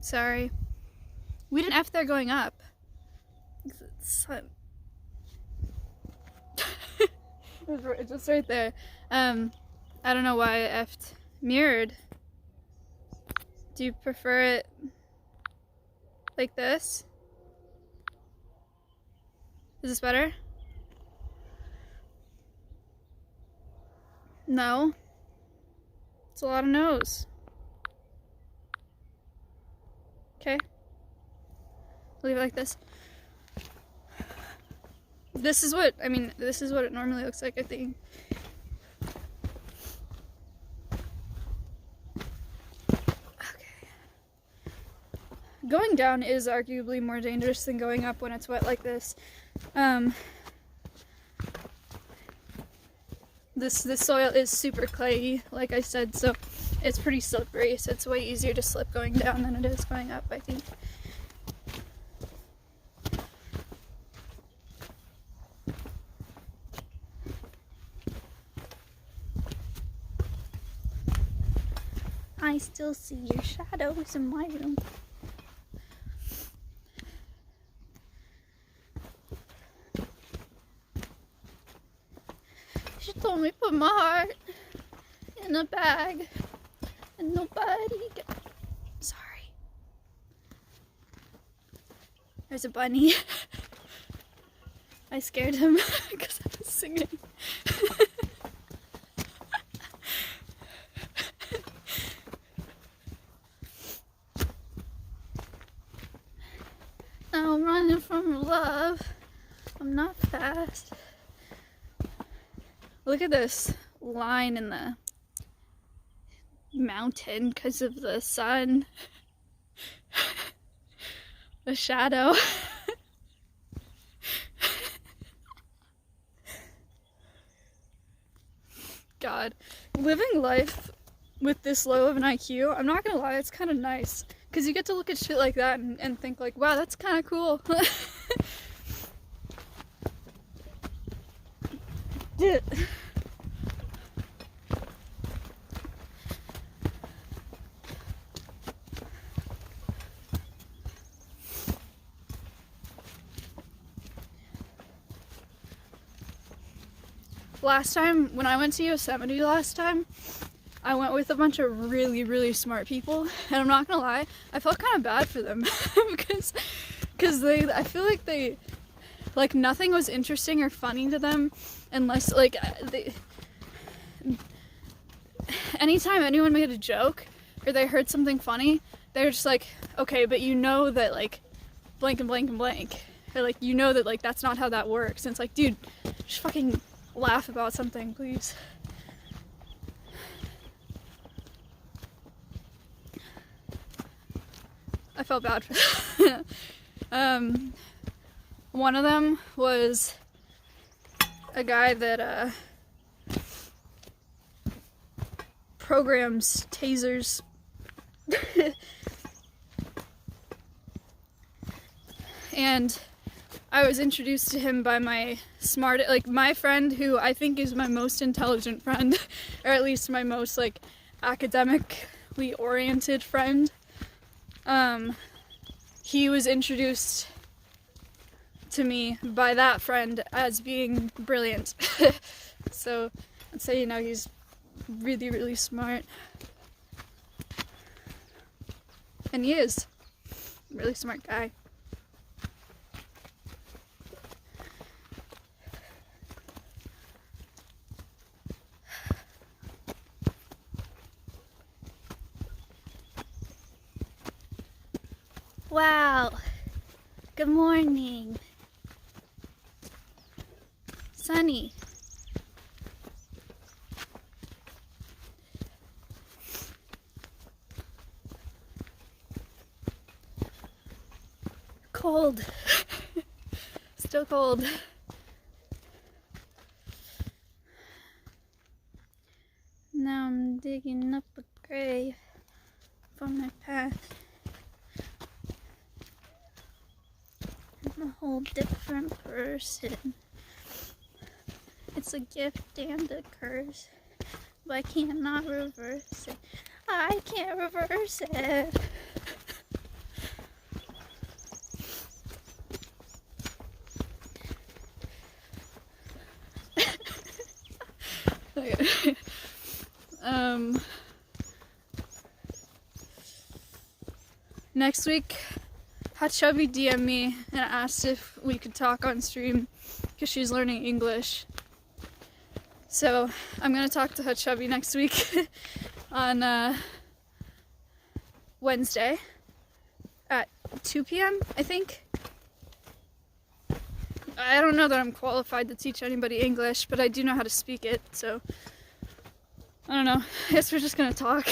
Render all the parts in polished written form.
Sorry. We didn't F there going up. It's just right there. I don't know why I F'd mirrored. Do you prefer it like this? Is this better? No. It's a lot of no's. Okay. Leave it like this. This is what it normally looks like, I think. Okay. Going down is arguably more dangerous than going up when it's wet like this. This soil is super clayey, like I said, so it's pretty slippery, so it's way easier to slip going down than it is going up, I think. I still see your shadows in my room. She told me put my heart in a bag and nobody Sorry. There's a bunny. I scared him because I was singing. I'm running from love. I'm not fast. Look at this line in the mountain because of the sun. The shadow. God, living life with this low of an IQ, I'm not gonna lie, it's kind of nice. Because you get to look at shit like that and think like, wow, that's kind of cool. Last time, when I went to Yosemite last time, I went with a bunch of really, really smart people, and I'm not gonna lie, I felt kind of bad for them because I feel like they, like, nothing was interesting or funny to them unless, like, anytime anyone made a joke or they heard something funny, they were just like, okay, but you know that, like, blank and blank and blank, or, like, you know that, like, that's not how that works, and it's like, dude, just fucking laugh about something, please. I felt bad for them. One of them was a guy that programs tasers. And I was introduced to him by my my friend, who I think is my most intelligent friend, or at least my most, like, academically oriented friend. He was introduced to me by that friend as being brilliant. So I'd say, you know, he's really, really smart. And he is a really smart guy. Wow, good morning. Sunny. Cold. Still cold. Now I'm digging up a grave for my past. I'm a whole different person. It's a gift and a curse, but I cannot reverse it. I can't reverse it. second. Next week, Hot Chubby DM'd me and asked if we could talk on stream because she's learning English. So I'm gonna talk to Hot Chubby next week on Wednesday at 2 p.m. I think. I don't know that I'm qualified to teach anybody English, but I do know how to speak it, so I don't know. I guess we're just gonna talk.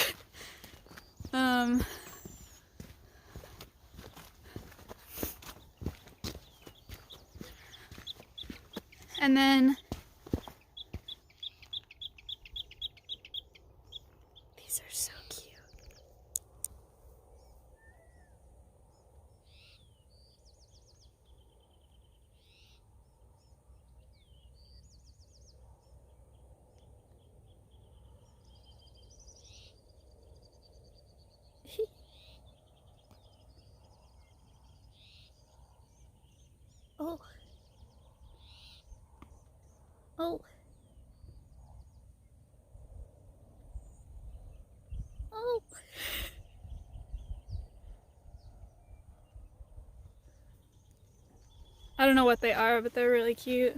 And then these are so cute. Oh. Oh. Oh. I don't know what they are, but they're really cute.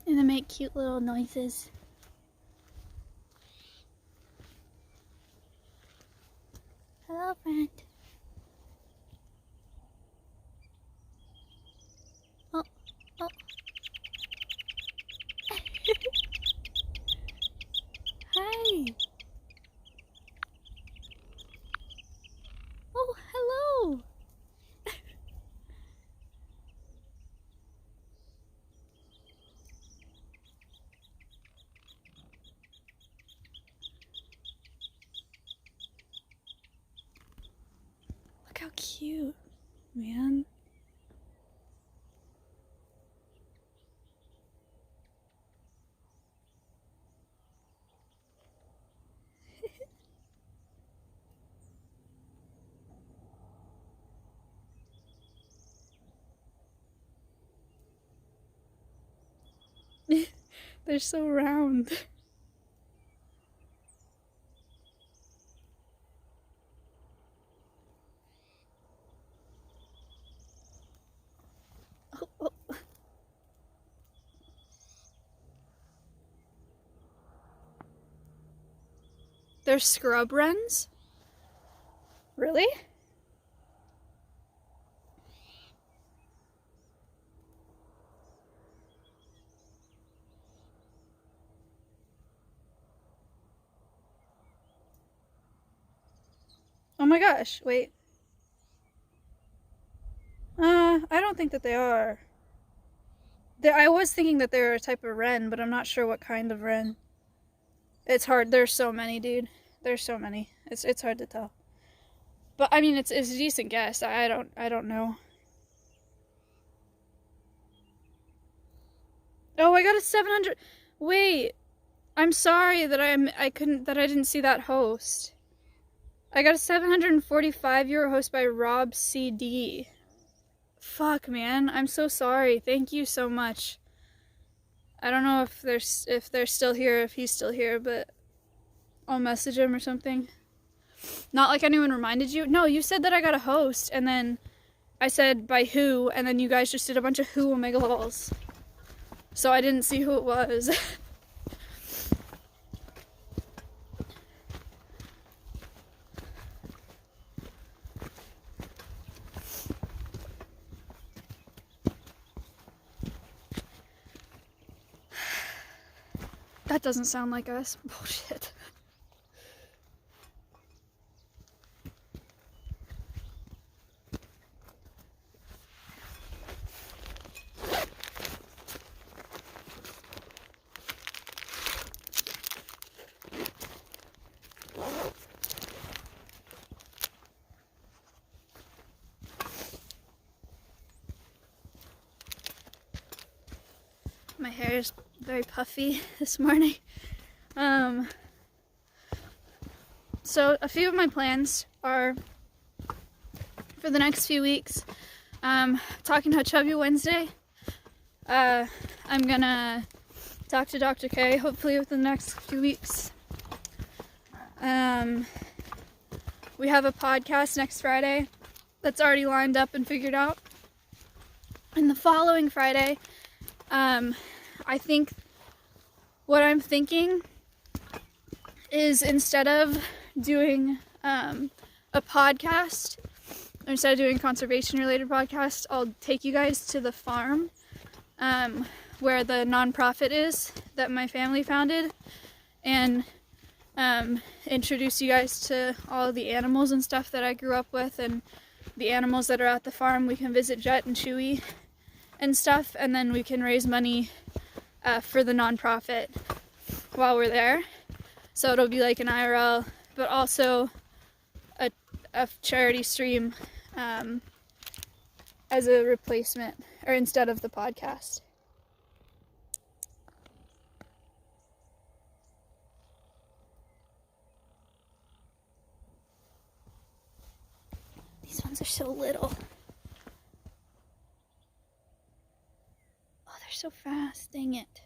And they make cute little noises. Hello, friend. Oh, oh. Hi. Oh, hello. Look how cute, man. They're so round. Oh, oh. They're scrub wrens? Really? Oh my gosh, wait. I don't think that they are. I was thinking that they were a type of wren, but I'm not sure what kind of wren. It's hard. There's so many, dude. There's so many. It's hard to tell. But I mean, it's a decent guess. I don't know. Oh, I got a 700. Wait. I'm sorry that I didn't see that host. I got a 745 euro host by Rob CD. Fuck, man. I'm so sorry. Thank you so much. I don't know if they're still here, if he's still here, but I'll message him or something. Not like anyone reminded you. No, you said that I got a host, and then I said by who, and then you guys just did a bunch of who Omega Balls. So I didn't see who it was. That doesn't sound like us. Bullshit. My hair is very puffy this morning. So a few of my plans are for the next few weeks. Talking to Chubby Wednesday. I'm gonna talk to Dr. K hopefully within the next few weeks. We have a podcast next Friday that's already lined up and figured out. And the following Friday, I think what I'm thinking is instead of doing a podcast, or instead of doing a conservation related podcast, I'll take you guys to the farm where the nonprofit is that my family founded, and introduce you guys to all of the animals and stuff that I grew up with, and the animals that are at the farm. We can visit Jet and Chewy and stuff, and then we can raise money for the nonprofit while we're there. So it'll be like an IRL, but also a charity stream as a replacement, or instead of the podcast. These ones are so little. Oh, they're so fast, dang it.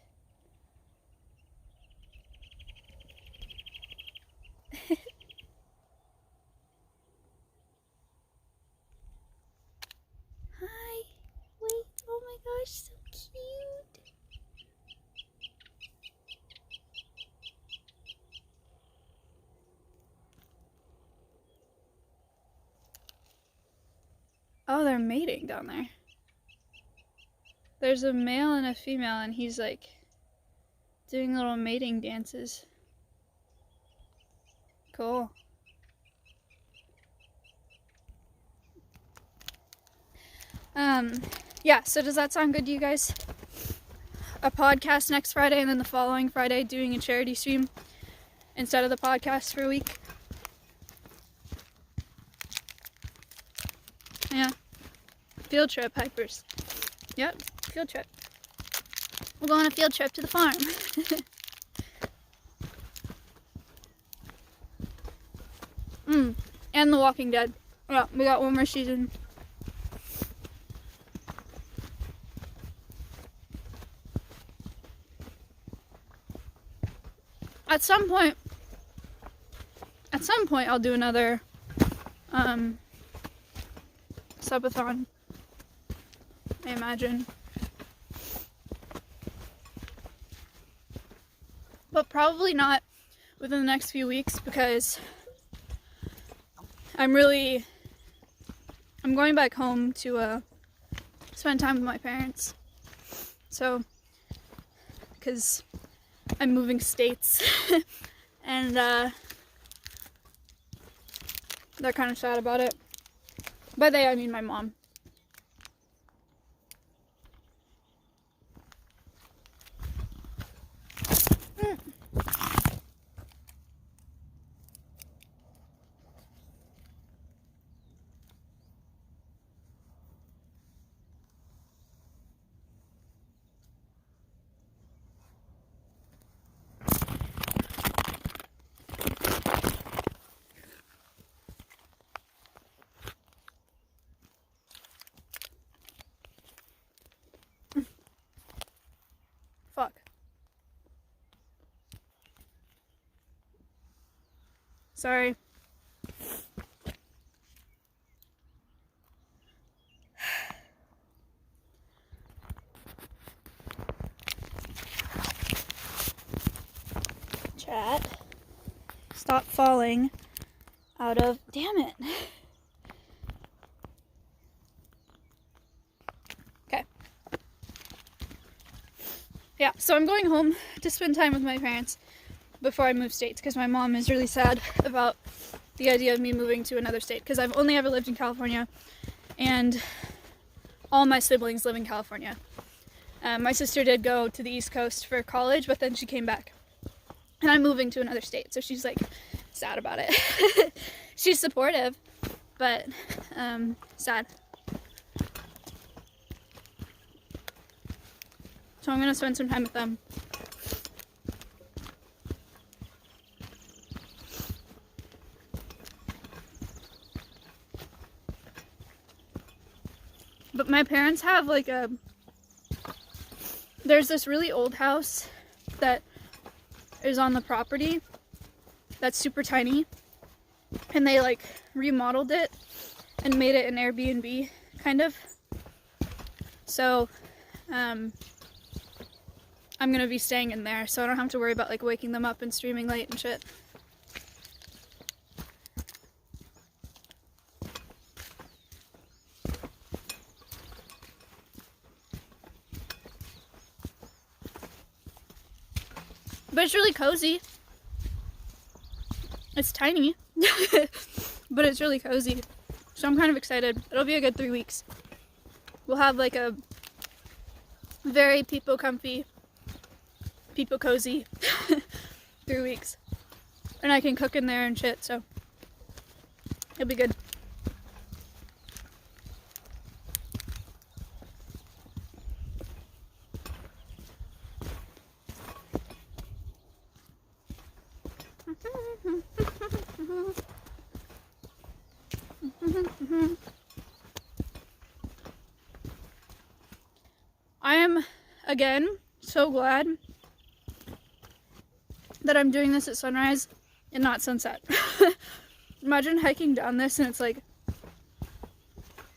Hi. Wait, oh my gosh, so cute. Oh, they're mating down there. There's a male and a female, and he's like doing little mating dances. Cool. Yeah, so does that sound good to you guys? A podcast next Friday, and then the following Friday doing a charity stream instead of the podcast for a week? Yeah. Field trip, Hypers. Yep, field trip. We'll go on a field trip to the farm. And The Walking Dead. Yeah, we got one more season. At some point I'll do another subathon, I imagine. But probably not within the next few weeks, because I'm going back home to spend time with my parents. So, because I'm moving states and they're kind of sad about it. By they, I mean my mom. Fuck. Sorry. Chat. Stop falling out of... Damn it. Okay. Yeah, so I'm going home to spend time with my parents before I move states, because my mom is really sad about the idea of me moving to another state, because I've only ever lived in California, and all my siblings live in California. My sister did go to the East Coast for college, but then she came back. And I'm moving to another state, so she's like sad about it. She's supportive, but sad. So I'm gonna spend some time with them. But my parents have like there's this really old house that is on the property that's super tiny, and they like remodeled it and made it an Airbnb kind of. So I'm gonna be staying in there, so I don't have to worry about like waking them up and streaming late and shit. But it's really cozy. It's tiny, but it's really cozy. So I'm kind of excited. It'll be a good 3 weeks. We'll have like a very people comfy, people cozy 3 weeks. And I can cook in there and shit, so it'll be good. I am, again, so glad that I'm doing this at sunrise and not sunset. Imagine hiking down this and it's like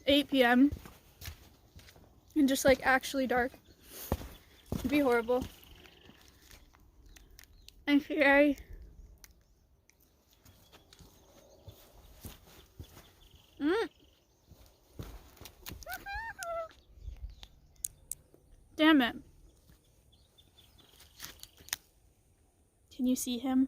8 p.m. and just like actually dark. It'd be horrible. And scary. Damn it. Can you see him?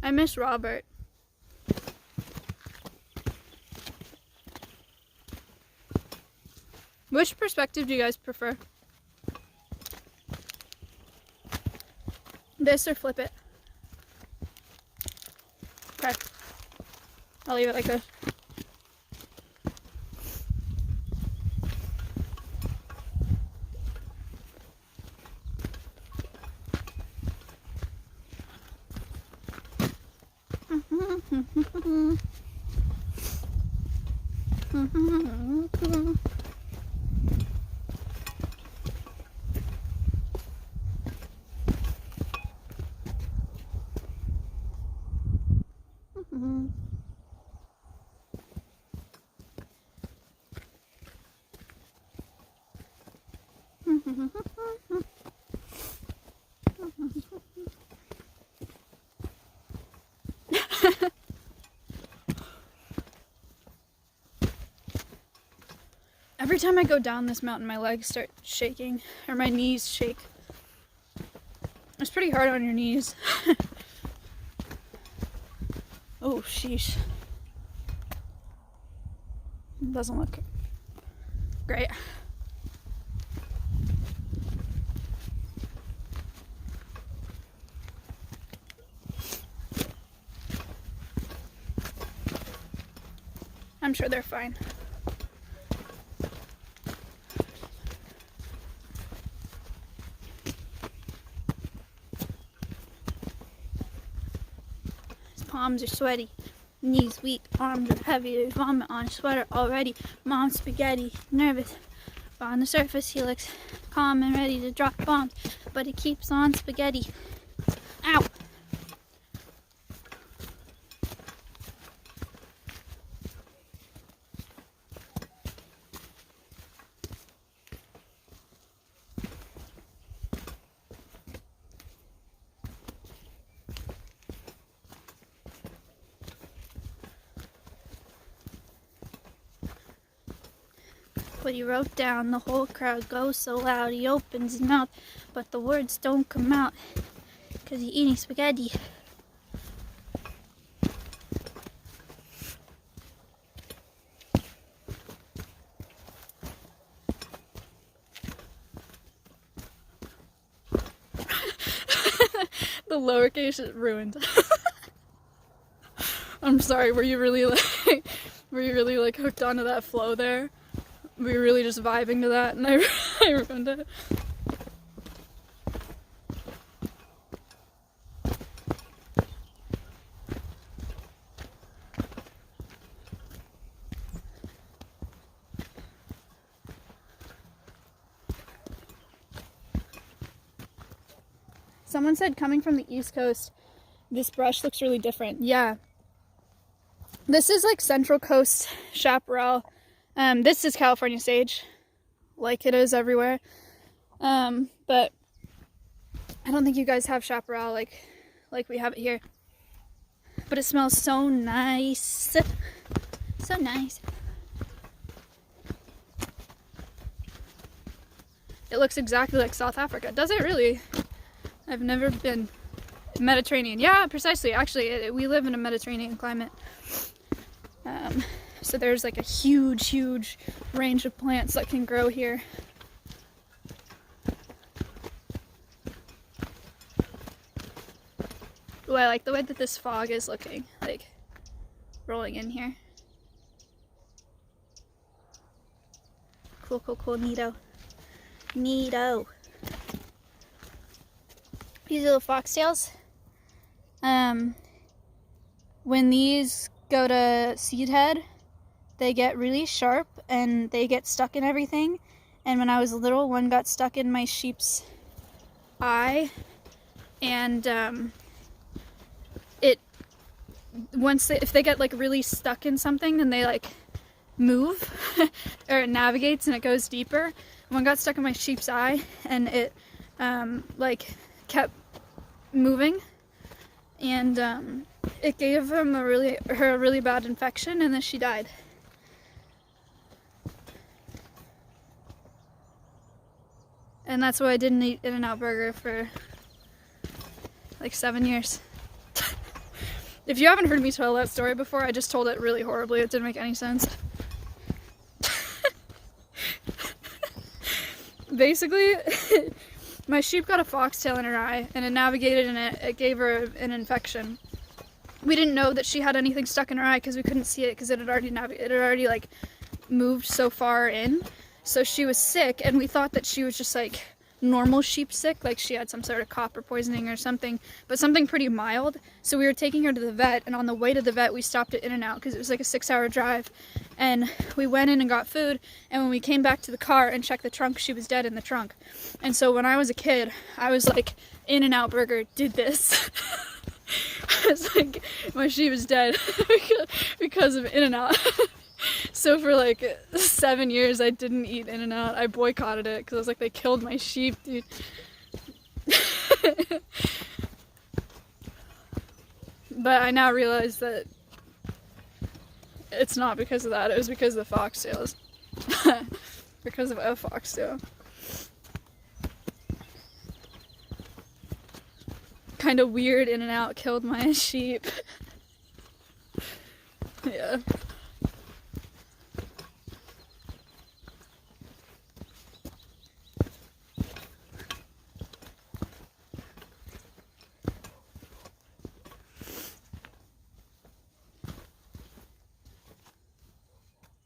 I miss Robert. Which perspective do you guys prefer? This or flip it? Okay. I'll leave it like this. Every time I go down this mountain, my legs start shaking, or my knees shake. It's pretty hard on your knees. Oh, sheesh. Doesn't look great. I'm sure they're fine. His palms are sweaty, knees weak, arms are heavy, there's vomit on his sweater already. Mom's spaghetti, nervous, but on the surface he looks calm and ready to drop bombs, but he keeps on spaghetti. Ow! What he wrote down, the whole crowd goes so loud, he opens his mouth, but the words don't come out, 'cause he's eating spaghetti. The lowercase is ruined. I'm sorry, were you really like... Were you really like hooked onto that flow there? We were really just vibing to that, and I ruined it. Someone said coming from the East Coast, this brush looks really different. Yeah. This is like Central Coast chaparral. This is California sage, like it is everywhere. But I don't think you guys have chaparral like we have it here. But it smells so nice. So nice. It looks exactly like South Africa. Does it really? I've never been. Mediterranean. Yeah, precisely. Actually, we live in a Mediterranean climate. So there's like a huge range of plants that can grow here. Ooh, I like the way that this fog is looking, like rolling in here. Cool, neato. Neato. These little foxtails. When these go to seed head, they get really sharp and they get stuck in everything. And when I was little, one got stuck in my sheep's eye, and if they get like really stuck in something, then they like move or it navigates and it goes deeper. One got stuck in my sheep's eye, and it like kept moving, and it gave her a really bad infection, and then she died. And that's why I didn't eat In-N-Out Burger for like 7 years. If you haven't heard me tell that story before, I just told it really horribly. It didn't make any sense. Basically, my sheep got a foxtail in her eye, and it navigated, and it gave her an infection. We didn't know that she had anything stuck in her eye because we couldn't see it because it had already like moved so far in. So she was sick, and we thought that she was just like normal sheep sick, like she had some sort of copper poisoning or something, but something pretty mild. So we were taking her to the vet, and on the way to the vet we stopped at In-N-Out because it was like a 6-hour drive, and we went in and got food, and when we came back to the car and checked the trunk, she was dead in the trunk. And so when I was a kid, I was like, In-N-Out Burger did this. I was like, my sheep is dead because of In-N-Out. So for like 7 years I didn't eat In-N-Out. I boycotted it because I was like, they killed my sheep, dude. But I now realize that it's not because of that. It was because of the foxtails. Because of a foxtail. Kind of weird In-N-Out killed my sheep. Yeah.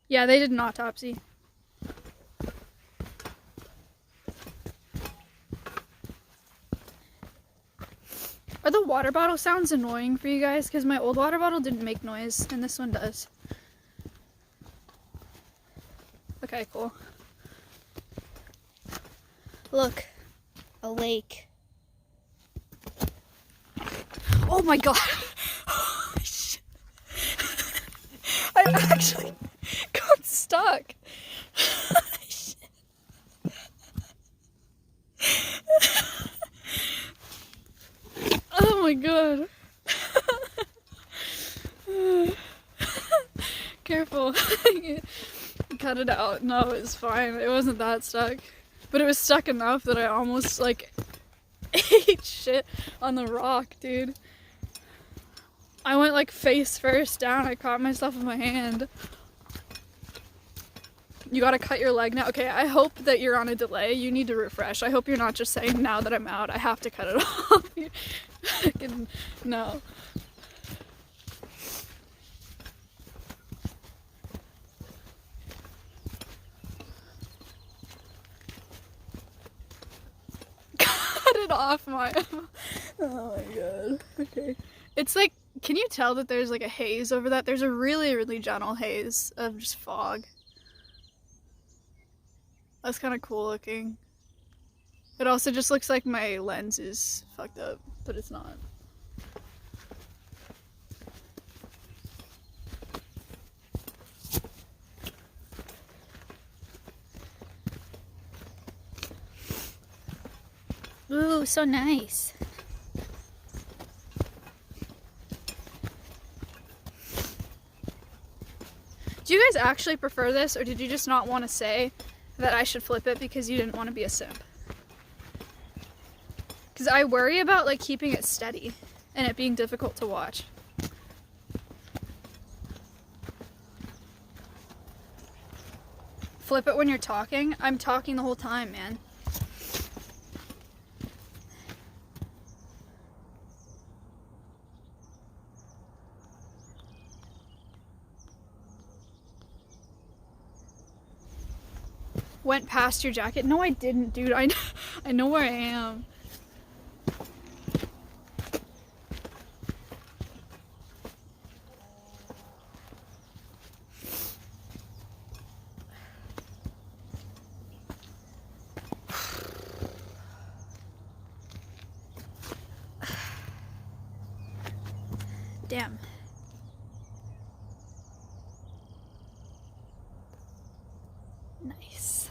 Yeah, they did an autopsy. Are the water bottle sounds annoying for you guys? Because my old water bottle didn't make noise, and this one does. Okay, cool. Look, a lake. Oh my god! Holy shit! I actually got stuck. Oh my god. Careful. Cut it out. No, it's fine. It wasn't that stuck. But it was stuck enough that I almost like ate shit on the rock, dude. I went like face first down. I caught myself with my hand. You gotta cut your leg now. Okay, I hope that you're on a delay. You need to refresh. I hope you're not just saying, now that I'm out, I have to cut it off. No. off my... Oh my god. Okay. It's like, can you tell that there's like a haze over that? There's a really, really gentle haze of just fog. That's kind of cool looking. It also just looks like my lens is fucked up, but it's not. Ooh, so nice. Do you guys actually prefer this, or did you just not want to say that I should flip it because you didn't want to be a simp? Because I worry about like keeping it steady and it being difficult to watch. Flip it when you're talking? I'm talking the whole time, man. Went past your jacket? No, I didn't, dude. I know where I am. Damn. Nice.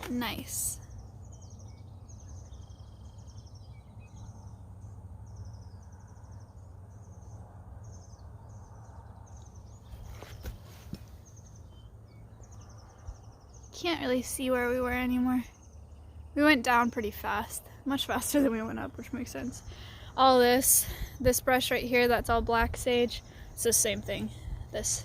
Nice. Can't really see where we were anymore. We went down pretty fast. Much faster than we went up, which makes sense. All this brush right here, that's all black sage. It's the same thing. This.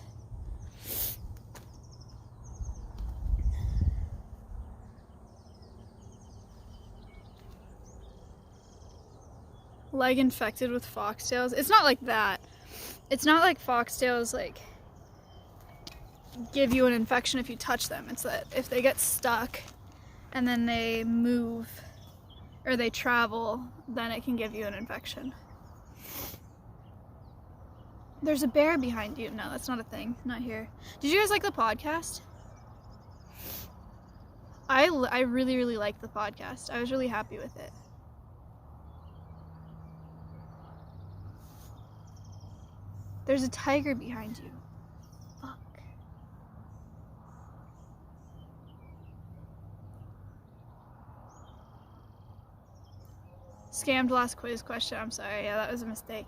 Leg infected with foxtails. It's not like that. It's not like foxtails like give you an infection if you touch them. It's that if they get stuck and then they move or they travel, then it can give you an infection. There's a bear behind you. No, that's not a thing. Not here. Did you guys like the podcast? I really, really liked the podcast. I was really happy with it. There's a tiger behind you. Fuck. Scammed last quiz question. I'm sorry. Yeah, that was a mistake.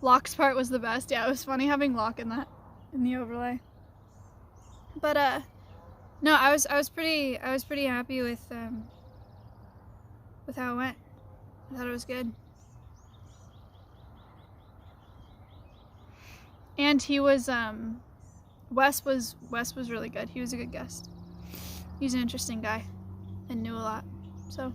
Locke's part was the best. Yeah, it was funny having Locke in the overlay. But no, I was pretty happy with how it went. I thought it was good. And he was Wes was really good. He was a good guest. He's an interesting guy and knew a lot. So